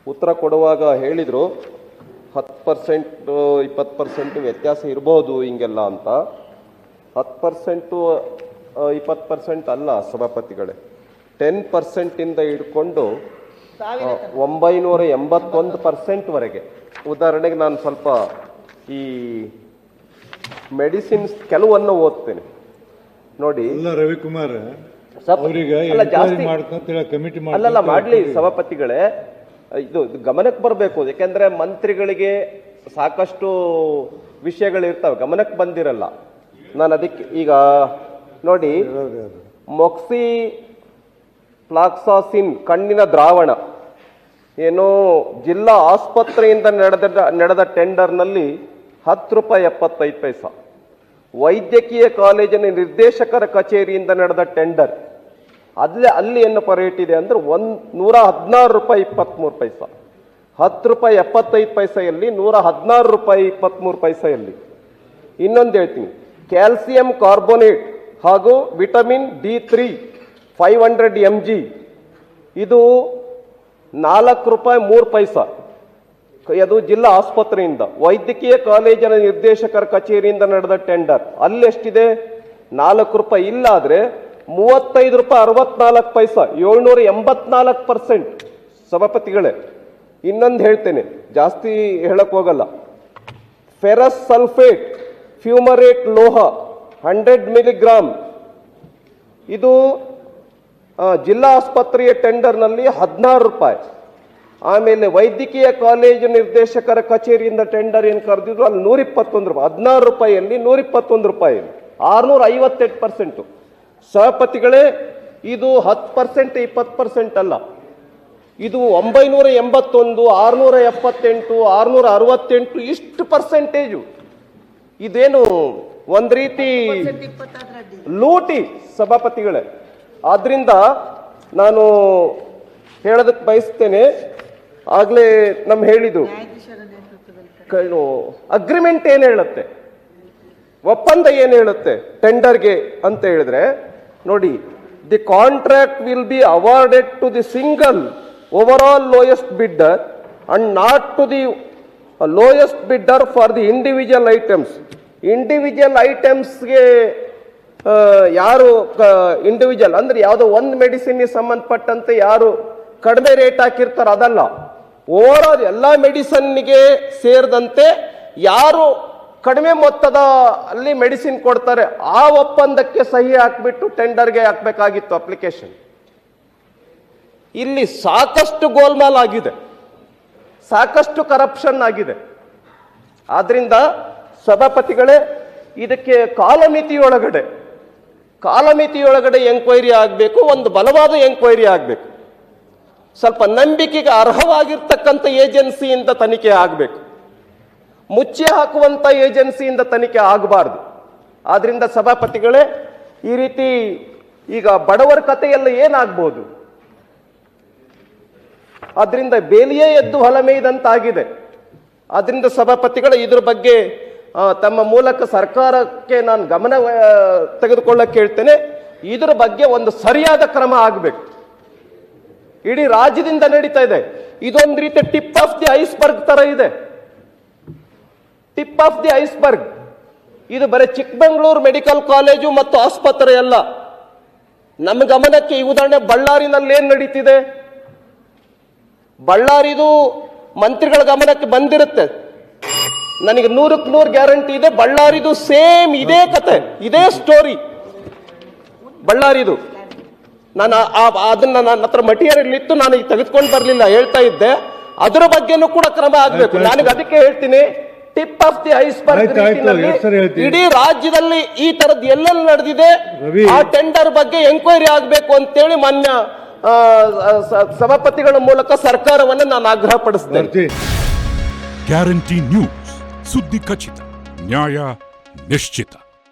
ಉತ್ತರ ಕೊಡುವಾಗ ಹೇಳಿದರು 10% 20% ವ್ಯತ್ಯಾಸ ಇರ್ಬೋದು ಹಿಂಗೆಲ್ಲ ಅಂತ. 10% 20% ಅಲ್ಲ ಸಭಾಪತಿಗಳೇ, 10% ಹಿಡ್ಕೊಂಡು 981% ಉದಾಹರಣೆಗೆ ನಾನು ಸ್ವಲ್ಪ ಈ ಮೆಡಿಸಿನ್ಸ್ ಕೆಲವನ್ನು ಓದ್ತೇನೆ ನೋಡಿ. ರವಿಕುಮಾರ್ ಅಲ್ಲಲ್ಲ ಮಾಡಲಿ ಸಭಾಪತಿಗಳೇ, ಇದು ಗಮನಕ್ಕೆ ಬರಬೇಕು. ಯಾಕೆಂದ್ರೆ ಮಂತ್ರಿಗಳಿಗೆ ಸಾಕಷ್ಟು ವಿಷಯಗಳಿರ್ತವೆ, ಗಮನಕ್ಕೆ ಬಂದಿರಲ್ಲ. ನಾನು ಅದಕ್ಕೆ ಈಗ ನೋಡಿ, ಮೊಕ್ಸಿ ಫ್ಲಾಕ್ಸಾಸಿನ್ ಕಣ್ಣಿನ ದ್ರಾವಣ ಏನು ಜಿಲ್ಲಾ ಆಸ್ಪತ್ರೆಯಿಂದ ನಡೆದ ಟೆಂಡರ್ನಲ್ಲಿ ₹10.75. ವೈದ್ಯಕೀಯ ಕಾಲೇಜಿನ ನಿರ್ದೇಶಕರ ಕಚೇರಿಯಿಂದ ನಡೆದ ಟೆಂಡರ್ ಅಲ್ಲಿ ಏನು ರೇಟ್ ಇದೆ ಅಂದ್ರೆ ₹116.23. ₹10.75 ₹116.23. ಇನ್ನೊಂದು ಹೇಳ್ತೀನಿ, ಕ್ಯಾಲ್ಸಿಯಂ ಕಾರ್ಬೋನೇಟ್ ಹಾಗೂ ವಿಟಮಿನ್ D3 500 mg ಇದು ₹4.03. ಅದು ಜಿಲ್ಲಾ ಆಸ್ಪತ್ರೆಯಿಂದ. ವೈದ್ಯಕೀಯ ಕಾಲೇಜಿನ ನಿರ್ದೇಶಕರ ಕಚೇರಿಯಿಂದ ನಡೆದ ಟೆಂಡರ್ ಅಲ್ಲಿ ಎಷ್ಟಿದೆ? ₹4. ಇಲ್ಲಾದ್ರೆ ₹35.64, 784%. ಸಭಾಪತಿಗಳೇ ಇನ್ನೊಂದು ಹೇಳ್ತೇನೆ, ಜಾಸ್ತಿ ಹೇಳಕ್ ಹೋಗಲ್ಲ. ಫೆರಸ್ ಸಲ್ಫೇಟ್ ಫ್ಯೂಮರೇಟ್ ಲೋಹ 100 mg ಇದು ಜಿಲ್ಲಾ ಆಸ್ಪತ್ರೆಯ ಟೆಂಡರ್ನಲ್ಲಿ ₹16. ಆಮೇಲೆ ವೈದ್ಯಕೀಯ ಕಾಲೇಜು ನಿರ್ದೇಶಕರ ಕಚೇರಿಯಿಂದ ಟೆಂಡರ್ ಏನು ಕರೆದಿದ್ರು ಅಲ್ಲಿ ₹121. ₹16 ₹121, 658%. ಸಹಪತಿಗಳೇ, ಇದು 10% 20% ಅಲ್ಲ, ಇದು 981, 678, 668 ಇಷ್ಟು ಪರ್ಸೆಂಟೇಜು. ಇದೇನು ಒಂದ್ ರೀತಿ ಲೂಟಿ ಸಭಾಪತಿಗಳೇ. ಆದ್ರಿಂದ ನಾನು ಹೇಳೋದಕ್ಕೆ ಬಯಸ್ತೇನೆ, ಆಗ್ಲೇ ನಮ್ ಹೇಳಿದ್ದು ಅಗ್ರಿಮೆಂಟ್ ಏನ್ ಹೇಳುತ್ತೆ, ಒಪ್ಪಂದ ಏನ್ ಹೇಳುತ್ತೆ ಟೆಂಡರ್ಗೆ ಅಂತ ಹೇಳಿದ್ರೆ ನೋಡಿ, the contract will be awarded to the single over lowest bidder and not to the lowest bidder for the individual items. Individual ಐಟಮ್ಸ್ಗೆ ಯಾರು ಇಂಡಿವಿಜುವಲ್ ಅಂದ್ರೆ ಯಾವುದೋ ಒಂದು ಮೆಡಿಸಿನ್ಗೆ ಸಂಬಂಧಪಟ್ಟಂತೆ ಯಾರು ಕಡಿಮೆ ರೇಟ್ ಹಾಕಿರ್ತಾರ ಅದಲ್ಲ, ಓವರ್ ಆಲ್ ಎಲ್ಲ ಮೆಡಿಸಿನ್ಗೆ ಸೇರಿದಂತೆ ಯಾರು ಕಡಿಮೆ ಮೊತ್ತದ ಅಲ್ಲಿ ಮೆಡಿಸಿನ್ ಕೊಡ್ತಾರೆ ಆ ಒಪ್ಪಂದಕ್ಕೆ ಸಹಿ ಹಾಕ್ಬಿಟ್ಟು ಟೆಂಡರ್ಗೆ ಹಾಕ್ಬೇಕಾಗಿತ್ತು ಅಪ್ಲಿಕೇಶನ್. ಇಲ್ಲಿ ಸಾಕಷ್ಟು ಗೋಲ್ಮಾಲ್ ಆಗಿದೆ, ಸಾಕಷ್ಟು ಕರಪ್ಷನ್ ಆಗಿದೆ. ಆದ್ರಿಂದ ಸಭಾಪತಿಗಳೇ, ಇದಕ್ಕೆ ಕಾಲಮಿತಿಯೊಳಗಡೆ ಎಂಕ್ವೈರಿ ಆಗಬೇಕು, ಒಂದು ಬಲವಾದ ಎಂಕ್ವೈರಿ ಆಗಬೇಕು. ಸ್ವಲ್ಪ ನಂಬಿಕೆಗೆ ಅರ್ಹವಾಗಿರ್ತಕ್ಕಂಥ ಏಜೆನ್ಸಿಯಿಂದ ತನಿಖೆ ಆಗಬೇಕು, ಮುಚ್ಚಿ ಹಾಕುವಂತ ಏಜೆನ್ಸಿಯಿಂದ ತನಿಖೆ ಆಗಬಾರ್ದು. ಆದ್ರಿಂದ ಸಭಾಪತಿಗಳೇ, ಈ ರೀತಿ ಈಗ ಬಡವರ ಕಥೆಯೆಲ್ಲ ಏನಾಗ್ಬೋದು? ಆದ್ರಿಂದ ಬೇಲಿಯೇ ಎದ್ದು ಹೊಲ ಮೇಯ್ದಂತಾಗಿದೆ. ಆದ್ರಿಂದ ಸಭಾಪತಿಗಳೇ, ಇದ್ರ ಬಗ್ಗೆ ತಮ್ಮ ಮೂಲಕ ಸರ್ಕಾರಕ್ಕೆ ನಾನು ಗಮನ ತೆಗೆದುಕೊಳ್ಳಕ್ಕೆ ಹೇಳ್ತೇನೆ. ಇದ್ರ ಬಗ್ಗೆ ಒಂದು ಸರಿಯಾದ ಕ್ರಮ ಆಗಬೇಕು. ಇಡೀ ರಾಜ್ಯದಿಂದ ನಡೀತಾ ಇದೆ. ಇದೊಂದು ರೀತಿ ಟಿಪ್ ಆಫ್ ದಿ ಐಸ್ಬರ್ಗ್ ತರ ಇದೆ, ಟಿಪ್ ಆಫ್ ದಿ ಐಸ್ಬರ್ಗ್. ಇದು ಬರೀ ಚಿಕ್ಕಮಗಳೂರು ಮೆಡಿಕಲ್ ಕಾಲೇಜು ಮತ್ತು ಆಸ್ಪತ್ರೆ ಅಲ್ಲ. ನಮ್ಮ ಗಮನಕ್ಕೆ ಈ ಉದಾಹರಣೆ ಬಳ್ಳಾರಿನಲ್ಲಿ ಏನ್ ನಡೀತಿದೆ, ಬಳ್ಳಾರಿದು ಮಂತ್ರಿಗಳ ಗಮನಕ್ಕೆ ಬಂದಿರುತ್ತೆ. ನನಗೆ 100ಕ್ಕೆ 100 ಗ್ಯಾರಂಟಿ ಇದೆ, ಬಳ್ಳಾರಿದು ಸೇಮ್ ಇದೇ ಕತೆ, ಇದೇ ಸ್ಟೋರಿ ಬಳ್ಳಾರಿದು. ನಾನು ಅದನ್ನ ನನ್ನ ಹತ್ರ ಮಟೀರಿಯಲ್ ಇತ್ತು, ನಾನು ಈಗ ತೆಗೆದುಕೊಂಡು ಬರಲಿಲ್ಲ, ಹೇಳ್ತಾ ಇದ್ದೆ. ಅದರ ಬಗ್ಗೆನೂ ಕೂಡ ಕ್ರಮ ಆಗಬೇಕು. ನನಗೆ ಅದಕ್ಕೆ ಹೇಳ್ತೀನಿ, ಟಿಪ್ ಆಫ್ ದಿ ಐಸ್ಬರ್ಗ್ ರೀತಿಯಲ್ಲಿ ಇಡೀ ರಾಜ್ಯದಲ್ಲಿ ಈ ತರದ್ದು ಎಲ್ಲೆಲ್ಲಿ ನಡೆದಿದೆ ಆ ಟೆಂಡರ್ ಬಗ್ಗೆ ಎಂಕ್ವೈರಿ ಆಗಬೇಕು ಅಂತೇಳಿ ಮಾನ್ಯ ಸಭಾಪತಿಗಳ ಮೂಲಕ ಸರ್ಕಾರವನ್ನು ನಾನು ಆಗ್ರಹ ಪಡಿಸ್ತೇನೆ. ಗ್ಯಾರಂಟಿ ನ್ಯೂಸ್, ಸುದ್ದಿ ಖಚಿತ, ನ್ಯಾಯ ನಿಶ್ಚಿತ.